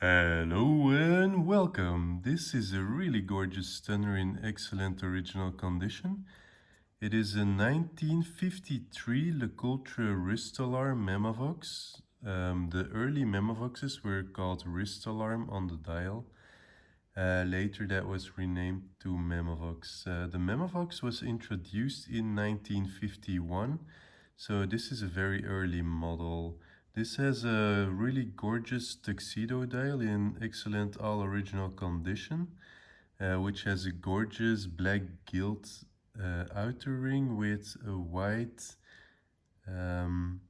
Hello and welcome. This is a really gorgeous stunner in excellent original condition. It is a 1953 LeCoultre wrist alarm Memovox. The early Memovoxes were called wrist alarm on the dial. Later that was renamed to Memovox. The Memovox was introduced in 1951, so this is a very early model. This has a really gorgeous tuxedo dial in excellent all original condition, which has a gorgeous black gilt outer ring um,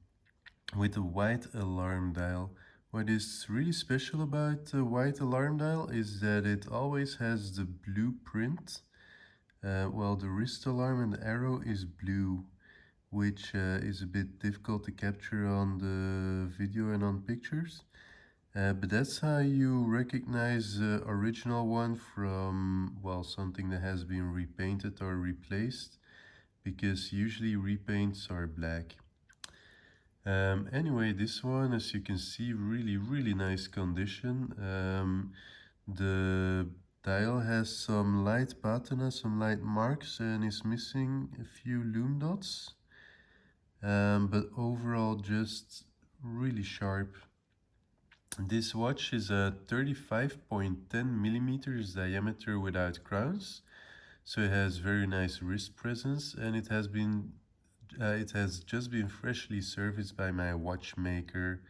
with a white alarm dial. What is really special about the white alarm dial is that it always has the blue print, while the wrist alarm and the arrow is blue, which is a bit difficult to capture on the video and on pictures. But that's how you recognize the original one from, well, something that has been repainted or replaced, because usually repaints are black. Anyway, this one, as you can see, really nice condition. The dial has some light patina, some light marks, and is missing a few lume dots. But overall just really sharp. This watch is a 35.10 millimeters diameter without crowns, so it has very nice wrist presence, and it has just been freshly serviced by my watchmaker.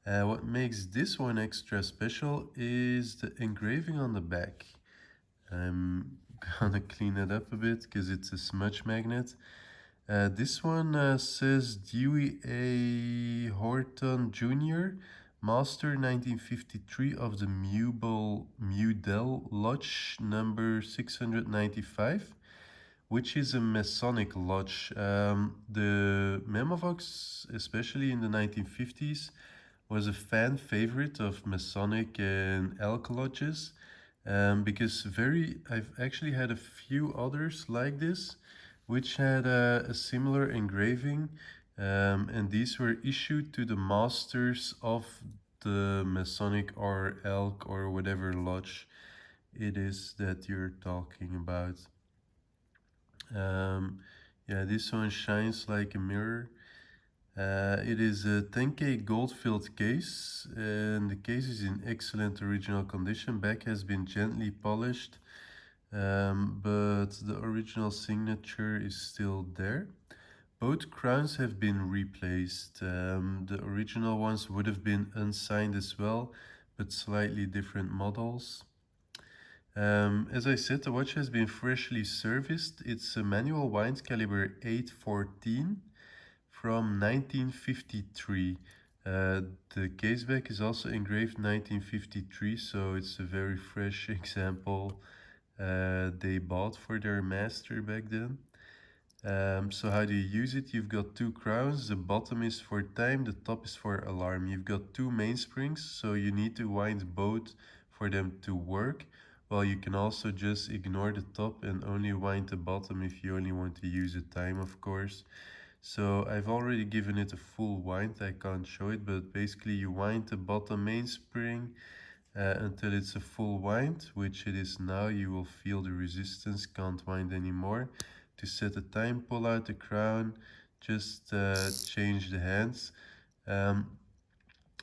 What makes this one extra special is the engraving on the back. I'm gonna clean it up a bit because it's a smudge magnet. This one says Dewey A. Horton Jr., Master 1953 of the Neudell Lodge number 695, which is a masonic lodge. The Memovox, especially in the 1950s, was a fan favorite of masonic and elk lodges, because I've actually had a few others like this which had a similar engraving, and these were issued to the masters of the Masonic or Elk or whatever lodge it is that you're talking about. Um, yeah, this one shines like a mirror. It is a 10K gold-filled case, and the case is in excellent original condition. Back has been gently polished, but the original signature is still there. Both crowns have been replaced. The original ones would have been unsigned as well, but slightly different models. As I said, the watch has been freshly serviced. It's a manual wind caliber 814 from 1953. The caseback is also engraved 1953, so it's a very fresh example they bought for their master back then. So how do you use it? You've got two crowns. The bottom is for time, the top is for alarm. You've got two mainsprings, so you need to wind both for them to work. Well, you can also just ignore the top and only wind the bottom if you only want to use the time, of course. So I've already given it a full wind. I can't show it, but basically you wind the bottom mainspring until it's a full wind, which it is now. You will feel the resistance, can't wind anymore. To set the time, pull out the crown, just change the hands.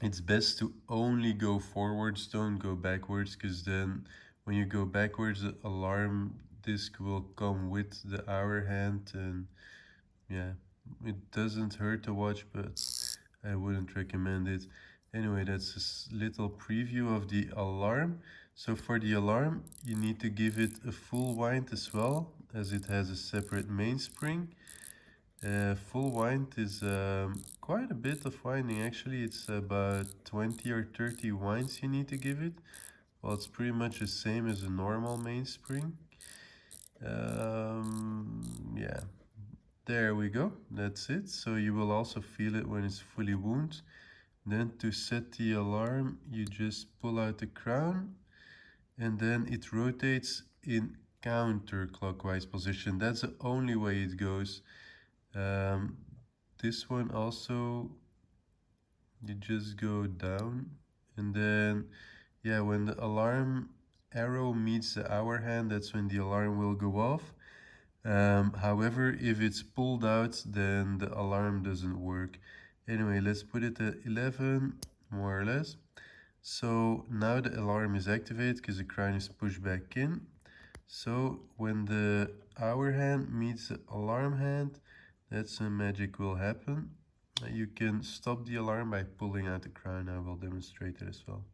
It's best to only go forwards, don't go backwards, because then when you go backwards the alarm disc will come with the hour hand, and yeah, it doesn't hurt to watch, but I wouldn't recommend it. Anyway, that's a little preview of the alarm. So for the alarm, you need to give it a full wind as well, as it has a separate mainspring. Full wind is quite a bit of winding, actually. It's about 20 or 30 winds you need to give it. Well, it's pretty much the same as a normal mainspring. Yeah, there we go, that's it. So you will also feel it when it's fully wound. Then to set the alarm, you just pull out the crown, and then it rotates in counterclockwise position. That's the only way it goes. This one also, you just go down, and then Yeah, when the alarm arrow meets the hour hand, that's when the alarm will go off. However, if it's pulled out, then the alarm doesn't work. Anyway, let's put it at 11, more or less. So now the alarm is activated because the crown is pushed back in. So when the hour hand meets the alarm hand, that's when magic will happen. You can stop the alarm by pulling out the crown. I will demonstrate it as well.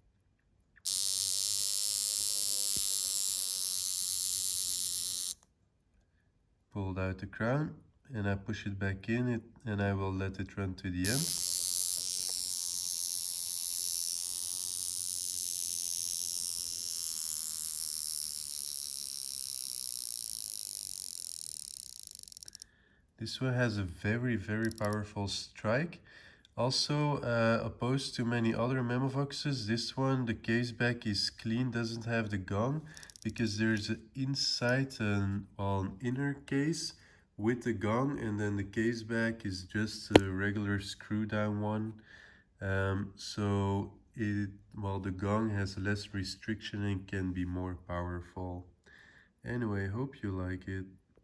Pulled out the crown and I push it back in it and I will let it run to the end. This one has a very powerful strike. Also, opposed to many other Memovoxes, this one, the caseback is clean, doesn't have the gong, because there's an inside and an inner case with the gong, and then the caseback is just a regular screw down one. So the gong has less restriction and can be more powerful. Anyway, hope you like it.